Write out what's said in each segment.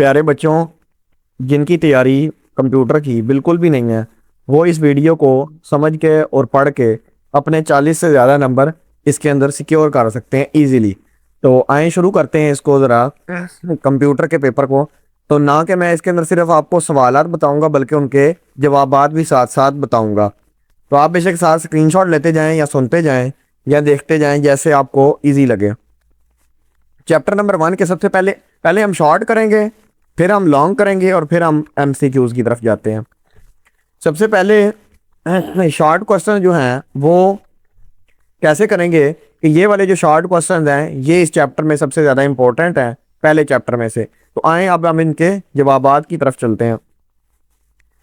प्यारे बच्चों, जिनकी तैयारी कंप्यूटर की बिल्कुल भी नहीं है, वो इस वीडियो को समझ के और पढ़ के अपने 40 से ज़्यादा नंबर इसके अंदर सिक्योर कर सकते हैं इजीली। तो आए शुरू करते हैं इसको ज़रा कंप्यूटर के पेपर को। तो ना कि मैं इसके अंदर सिर्फ आपको सवालात बताऊंगा बल्कि उनके जवाबात भी साथ साथ बताऊंगा। तो आप बेशक साथ स्क्रीनशॉट लेते जाएं या सुनते जाएं या देखते जाएं जैसे आपको इजी लगे। चैप्टर नंबर 1 के सबसे पहले पहले हम शॉर्ट करेंगे, फिर हम लॉन्ग करेंगे और फिर हम एमसीक्यूज की तरफ जाते हैं। सबसे पहले शॉर्ट क्वेश्चन जो हैं वो कैसे करेंगे कि ये वाले जो शॉर्ट क्वेश्चन हैं ये इस चैप्टर में सबसे ज़्यादा इंपॉर्टेंट हैं पहले चैप्टर में से। तो आए अब हम इनके जवाबात की तरफ चलते हैं।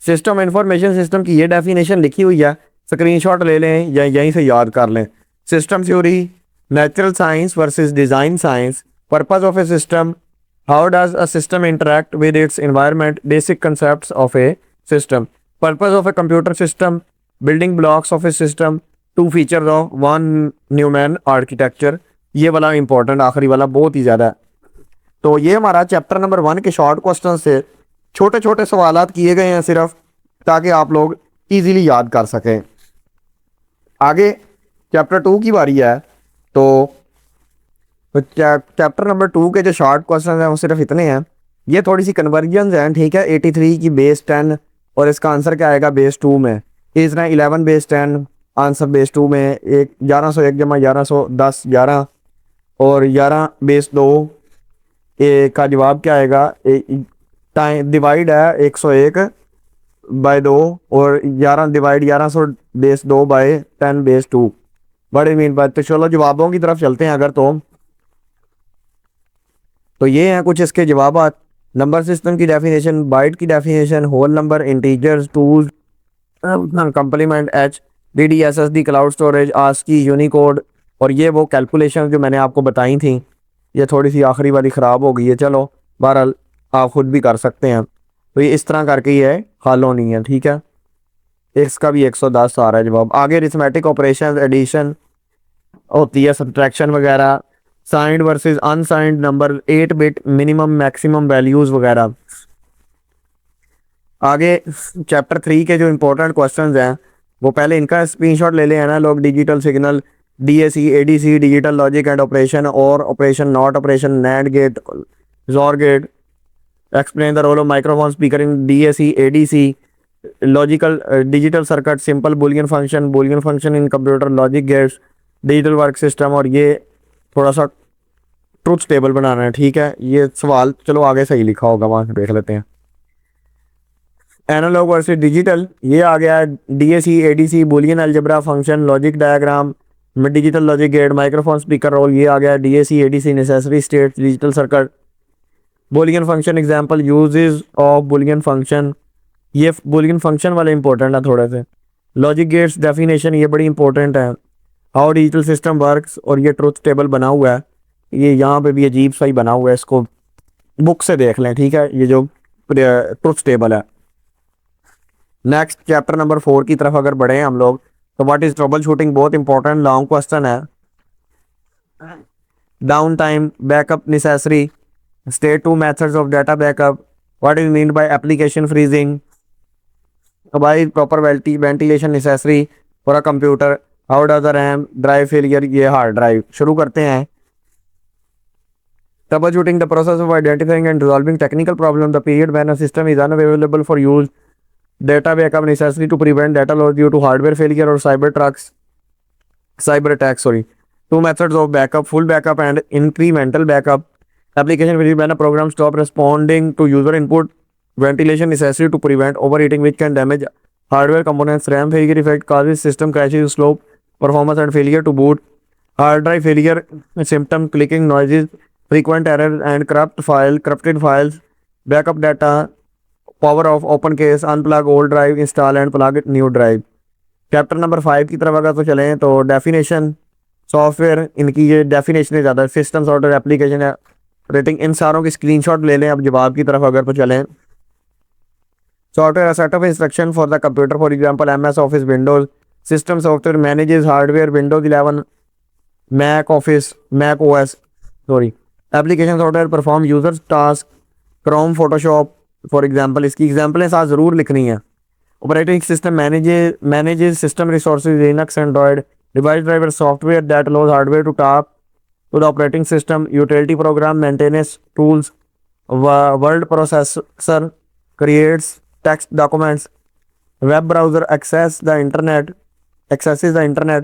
सिस्टम इंफॉर्मेशन सिस्टम की ये डेफिनेशन लिखी हुई है, स्क्रीनशॉट ले लें या यहीं से याद कर लें। System theory, natural science versus design science, purpose of a system, how does a system interact with its environment, basic concepts of a system, purpose of a computer system, building blocks of a system, two features of von Neumann architecture. ये वाला important आखिरी वाला बहुत ही ज़्यादा है। तो ये हमारा चैप्टर नंबर 1 के शॉर्ट क्वेश्चन से छोटे छोटे सवालात किए गए हैं सिर्फ ताकि आप लोग इजीली याद कर सकें। आगे चैप्टर 2 की बारी है। तो चैप्टर नंबर 2 के जो शॉर्ट क्वेश्चन हैं वो सिर्फ इतने हैं। ये थोड़ी सी कन्वर्जन हैं, ठीक है। 83 की बेस 10 और इसका आंसर क्या आएगा बेस 2 में। इस तरह 11 बेस 10 आंसर बेस 2 में, एक 1101 जमा 1110 11 और 11 बेस 2 का जवाब क्या आएगा। टाइम डिवाइड है 101 बाय 2 और 11 डिवाइड 1100 बेस 2 बाय 10 बेस 2। बड़े मीन बात। तो चलो जवाबों की तरफ चलते हैं। अगर तो ये हैं कुछ इसके जवाबात। नंबर सिस्टम की डेफिनेशन, बाइट की definition, whole number, integers, tools, complement, H D D S S D, cloud storage, ASCII, Unicode. और ये वो कैलकुलेशन जो मैंने आपको बताई थी, ये थोड़ी सी आखिरी वाली ख़राब हो गई है। चलो बहरहाल आप खुद भी कर सकते हैं। तो ये इस तरह करके ये हल होनी है, ठीक है। इसका भी 110 आ रहा है जवाब। आगे अरिथमेटिक ऑपरेशन, एडिशन होती है, सब्ट्रैक्शन वगैरह, signed versus unsigned number, 8 bit minimum maximum values वगैरह। आगे चैप्टर 3 के जो इंपॉर्टेंट क्वेश्चंस हैं वो पहले इनका स्क्रीनशॉट ले लें ना लोग। Digital signal, DAC, ADC, digital logic and operation, or operation, not operation, NAND gate, XOR gate. Explain the role of microphone speaker in DAC, ADC, logical digital circuit, simple Boolean function in computer logic gates, digital work system. और ये थोड़ा सा truth table बनाना है, ठीक है। ये सवाल चलो आगे सही लिखा होगा, वहाँ से देख लेते हैं। एनालॉग वर्सेस डिजिटल, ये आ गया है। DAC, ADC, Boolean algebra, function, logic diagram, digital logic gate, microphone speaker role, ये आ गया है। DAC, ADC, necessary state, digital circuit, Boolean function, example, uses of Boolean function. ये बुलियन फंक्शन वाले इंपॉर्टेंट है थोड़े से। लॉजिक गेट्स डेफिनेशन, ये बड़ी इंपॉर्टेंट है। हाउ डिजिटल सिस्टम वर्क्स, और ये ट्रुथ टेबल बना हुआ है। ये यहाँ पे भी अजीब सा ही बना हुआ है, इसको बुक से देख लें, ठीक है। ये जो ट्रुथ टेबल है। नेक्स्ट चैप्टर नंबर 4 की तरफ अगर बढ़े हम लोग, तो व्हाट इज ट्रबल शूटिंग, बहुत इंपॉर्टेंट लॉन्ग क्वेश्चन है। Downtime, backup necessary, state 2 methods of data backup, what is mean by application freezing, why proper ventilation necessary for a computer, how does the RAM drive failure, ये hard drive. शुरू करते हैं। Troubleshooting, the process of identifying and resolving technical problem, the period when a system is unavailable for use, data backup necessary to prevent data loss due to hardware failure or cyber attacks. Sorry. Two methods of backup: full backup and incremental backup. Application which when a program stop responding to user input. Ventilation necessary to prevent overheating, which can damage hardware components. RAM failure effect causes system crashes, slow performance and failure to boot. Hard drive failure symptom: clicking noises, frequent errors and corrupted files. Backup data. Power of open case, unplug old drive, install and plug new drive. Chapter number 5 की तरफ अगर तो चलें तो definition, software, इनकी ये definition ज़्यादा, system software, application है, रेटिंग, इन सारों की स्क्रीनशॉट ले लें। अब जवाब की तरफ अगर तो चलें। Software, set of instruction for the computer, for example MS Office, Windows. System software manages hardware, Windows 11, Mac OS. Application software perform users task, Chrome, Photoshop for example, इसकी एग्जांपलें साथ ज़रूर लिखनी है। Operating system manages system resources, Linux, Android, device driver, software that allows hardware to talk to the operating system, utility program, maintenance tools, word processor, creates text documents, web browser accesses the internet,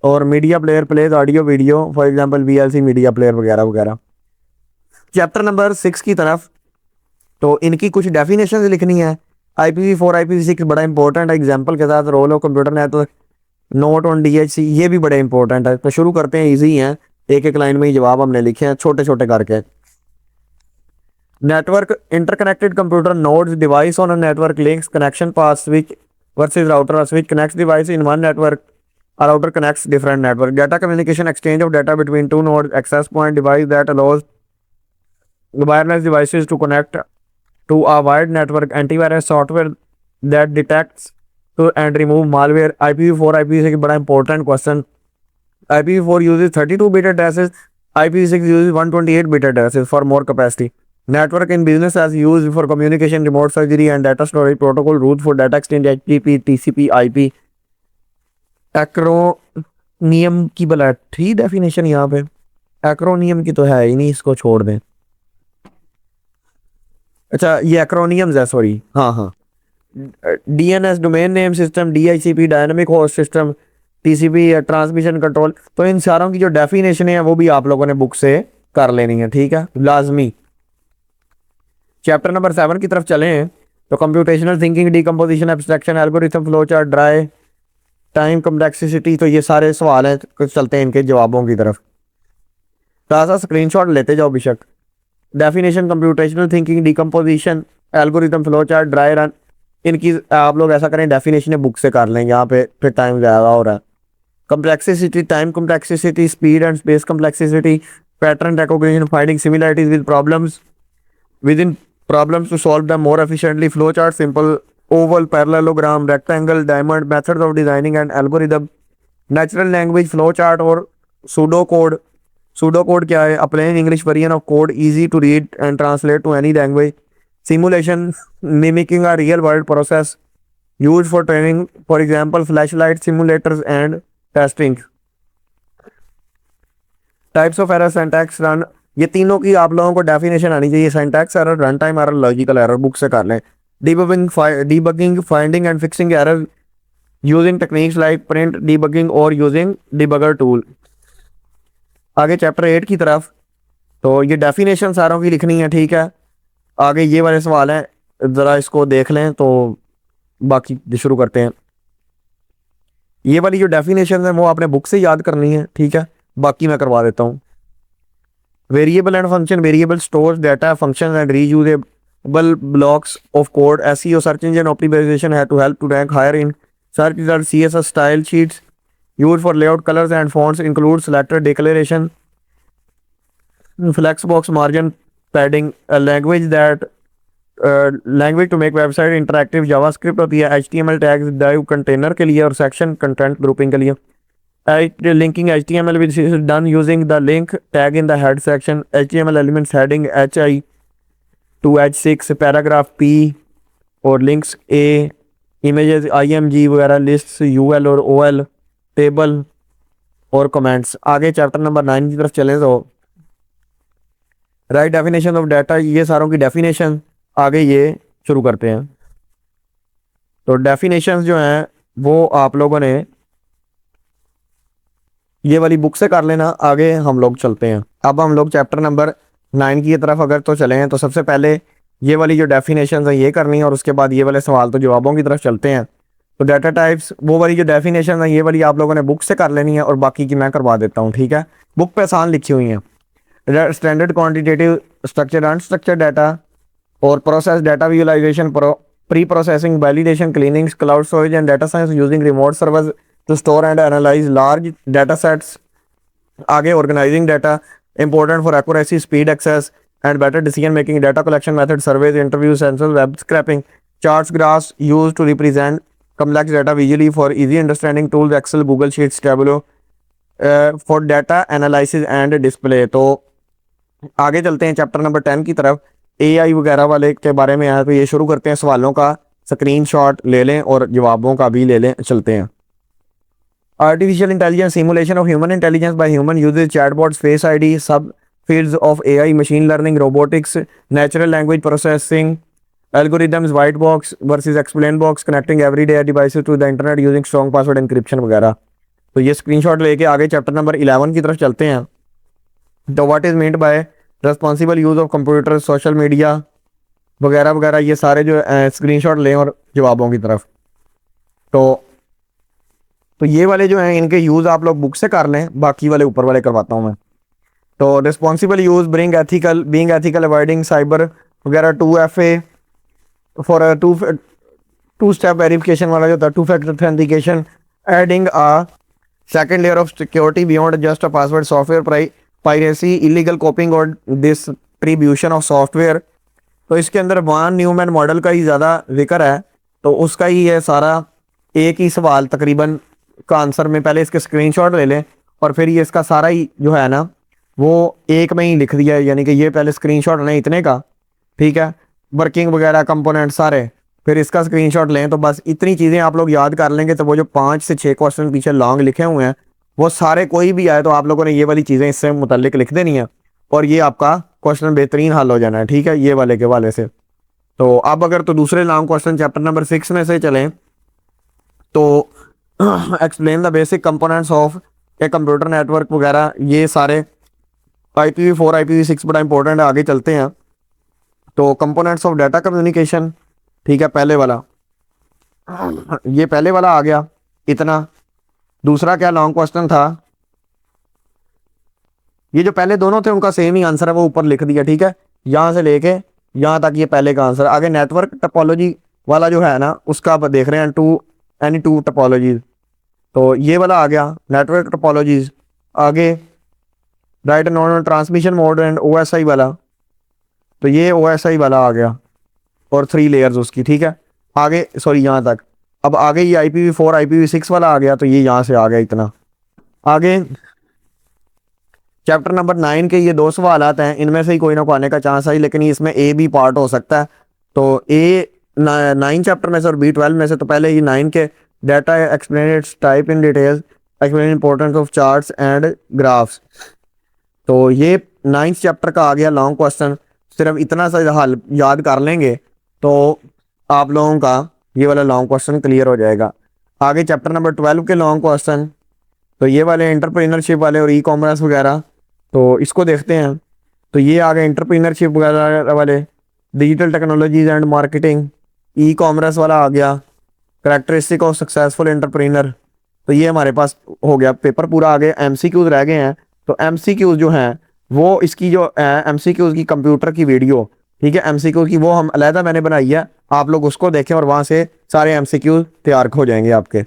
और media player plays audio video, for example VLC media player वगैरह वगैरह। Chapter number 6 की तरफ, तो इनकी कुछ definition लिखनी है। IPv4 IPv6 बड़ा इंपॉर्टेंट है, एग्जाम्पल के साथ role of computer network, note on DHC, ये भी बड़े इंपॉर्टेंट है। तो शुरू करते हैं, ईजी हैं, एक एक लाइन में ही जवाब हमने लिखे हैं छोटे छोटे करके। Network, interconnected computer nodes, device on a network, links, connection path, switch versus router, a switch connects device in one network, a router connects different network, data communication, exchange of data between two nodes, access point device that allows wireless devices to connect to a wide network, antivirus software that detects to and remove malware। IPv4 IPv6 बड़ा important question। IPv4 uses 32-bit addresses, IPv6 uses 128-bit addresses for more capacity। Network in business as used for communication, remote surgery and data storage, protocol rules for data exchange, HTTP, TCP, IP। Acromion की भला थी definition यहाँ पे, acromion की तो है ही नहीं, इसको छोड़ दें। अच्छा ये एक्रोनियम्स है, सॉरी, हाँ हाँ। DNS domain name system, DHCP dynamic host system, TCP transmission control. तो इन सारों की जो डेफिनेशन है वो भी आप लोगों ने बुक से कर लेनी है, ठीक है, लाजमी। चैप्टर नंबर 7 की तरफ चलें तो computational thinking, decomposition, abstraction, algorithm, flow chart, dry time, complexity. तो ये सारे सवाल हैं, कुछ चलते हैं इनके जवाबों की तरफ। थोड़ा सा स्क्रीनशॉट लेते जाओ बेशक। Definition, computational thinking, decomposition, algorithm, flow chart, dry run, इनकी आप लोग ऐसा करें डेफिनेशन बुक से कर लें, यहाँ पे फिर टाइम ज़्यादा हो रहा है। Complexity, time complexity, speed and space complexity, pattern recognition, finding similarities with problems, within problems to solve them more efficiently, flowchart, simple, oval, parallelogram, rectangle, diamond, methods of designing and algorithm, natural language, flowchart और pseudocode। pseudocode क्या है? A plain English version of code, easy to read and translate to any language। simulation, mimicking a real world process, used for training, for example flashlight simulators and testing। Types of error, syntax, run, ये तीनों की आप लोगों को definition आनी चाहिए। Syntax error, run time error, logical error book से कर लें। Debugging, finding and fixing error using techniques like print debugging और यूजिंग डिबगर टूल। आगे चैप्टर 8 की तरफ, तो ये डेफिनेशन सारों की लिखनी है, ठीक है। आगे ये वाले सवाल हैं, ज़रा इसको देख लें तो बाकी शुरू करते हैं। ये वाली जो डेफिनेशन है वो आपने बुक से याद करनी है, ठीक है, बाकी मैं करवा देता हूँ। Variable and function, variable stores data, function and reusable blocks of code. SEO, search engine optimisation है to help to rank higher in search result. CSS style sheets use for layout, colours and fonts, include selected declaration, flex box, margin padding. Language that language to make website interactive, JavaScript होती है। HTML tags dive container के लिए और section content grouping के लिए। Linking HTML which is done using the link tag in the head section। HTML elements heading HI to H6, paragraph P और links A, images IMG वगैरह, lists UL और OL, table और comments। आगे chapter number 9 की तरफ चलें तो right definition of data, ये सारों की डेफिनेशन आगे ये शुरू करते हैं। तो डेफिनेशन जो हैं वो आप लोगों ने ये वाली बुक से कर लेना। आगे हम लोग चलते हैं, अब हम लोग चैप्टर नंबर 9 की तरफ अगर तो चले हैं तो सबसे पहले ये वाली जो डेफिनेशन है ये करनी है और उसके बाद ये वाले सवाल तो जवाबों की तरफ चलते हैं। तो डाटा टाइप्स, वो वाली जो डेफिनेशन है ये वाली आप लोगों ने बुक से कर लेनी है और बाकी की मैं करवा देता हूँ, ठीक है। बुक पे आसान लिखी हुई हैं। Standard quantitative, structure, unstructured data और process data, visualisation, pre processing, validation, cleanings, cloud storage and data science using remote servers to store and analyze large data sets। आगे organizing data, important for accuracy, speed, access and better decision making, data collection method, surveys, interviews, census, web scraping, charts, graphs used to represent complex data visually for easy understanding, tools, Excel, Google Sheets, Tableau for data analysis and display। तो आगे चलते हैं chapter number 10 की तरफ। AI वगैरह वाले के बारे में है, तो ये शुरू करते हैं सवालों का स्क्रीनशॉट ले लें और जवाबों का भी ले लें, चलते हैं। Artificial intelligence simulation of human intelligence by human uses chatbots, face ID, सब fields of AI, machine learning, robotics, natural language processing, algorithms, white box versus explain box, connecting everyday devices to the internet using strong password encryption वगैरह। तो ये screenshot लेके आगे chapter number 11 की तरफ चलते हैं। तो what is meant by responsible use of computer, social media वगैरह वगैरह, ये सारे जो स्क्रीनशॉट लें और जवाबों की तरफ। तो ये वाले जो हैं इनके यूज़ आप लोग बुक से कर लें, बाकी वाले ऊपर वाले करवाता हूँ मैं। तो responsible use bring ethical, being ethical, avoiding cyber वगैरह, 2FA for to step verification वाला जो था, 2 factor authentication, adding a second layer of security beyond just a password, software piracy, illegal कॉपिंग और डिस्ट्रीब्यूशन ऑफ सॉफ्टवेयर। तो इसके अंदर von Neumann model का ही ज़्यादा जिक्र है, तो उसका ही है सारा एक ही सवाल तकरीबन का आंसर में। पहले इसके स्क्रीनशॉट ले लें और फिर ये इसका सारा ही जो है ना वो एक में ही लिख दिया है, यानी कि ये पहले स्क्रीनशॉट लें इतने का, ठीक है, वर्किंग वगैरह कंपोनेंट सारे, फिर इसका स्क्रीनशॉट लें। तो बस इतनी चीज़ें आप लोग याद कर लेंगे, तो वो जो 5 से 6 क्वेश्चन पीछे लॉन्ग लिखे हुए हैं वो सारे कोई भी आए तो आप लोगों ने ये वाली चीज़ें इससे मुतल्लिक लिख देनी है और ये आपका क्वेश्चन बेहतरीन हल हो जाना है, ठीक है, ये वाले के वाले से। तो अब अगर तो दूसरे लॉन्ग क्वेश्चन चैप्टर नंबर 6 में से चलें तो explain the basic components of a computer network वगैरह, ये सारे IPv4 IPv6 बड़ा इंपॉर्टेंट है, आगे चलते हैं। तो कंपोनेंट्स ऑफ डाटा कम्युनिकेशन, ठीक है, पहले वाला, ये पहले वाला आ गया इतना। दूसरा क्या लॉन्ग क्वेश्चन था, ये जो पहले दोनों थे उनका सेम ही आंसर है, वो ऊपर लिख दिया, ठीक है, यहाँ से लेके यहाँ तक ये पहले का आंसर। आगे नेटवर्क टपोलॉजी वाला जो है ना उसका आप देख रहे हैं, टू टपोलॉजीज, तो ये वाला आ गया नेटवर्क टपोलॉजीज। आगे right normal transmission mode and OSI वाला, तो ये OSI वाला आ गया और 3 लेयर्स उसकी, ठीक है, आगे सॉरी यहाँ तक। अब आगे ये IPv4 IPv6 वाला आ गया, तो ये यहाँ से आ गया इतना। आगे चैप्टर नंबर 9 के ये 2 सवाल आते हैं, इनमें से ही कोई ना कोई आने का चांस है, लेकिन इसमें A भी पार्ट हो सकता है। तो A9 चैप्टर में से और B12 में से, तो पहले ये 9 के data explain it's type in details, explain importance of charts and graphs. तो ये 9th चैप्टर का आ गया लॉन्ग क्वेश्चन। सिर्फ इतना सा हल याद कर लेंगे तो आप लोगों का ये वाला लॉन्ग क्वेश्चन क्लियर हो जाएगा। आगे चैप्टर नंबर 12 के लॉन्ग क्वेश्चन, तो ये वाले एंटरप्रेन्योरशिप वाले और ई-कॉमर्स वगैरह, तो इसको देखते हैं। तो ये आ गए एंटरप्रेन्योरशिप वगैरह वाले, digital technologies and marketing, e-commerce वाला आ गया, करैक्टरिस्टिक ऑफ सक्सेसफुल एंटरप्रेन्योर। तो ये हमारे पास हो गया पेपर पूरा। आगे MCQs रह गए हैं, तो MCQs जो हैं वो इसकी जो MCQs की कंप्यूटर की वीडियो, ठीक है, MCQ की वो हम अलहदा मैंने बनाई है, आप लोग उसको देखें और वहाँ से सारे MCQs तैयार हो जाएंगे आपके।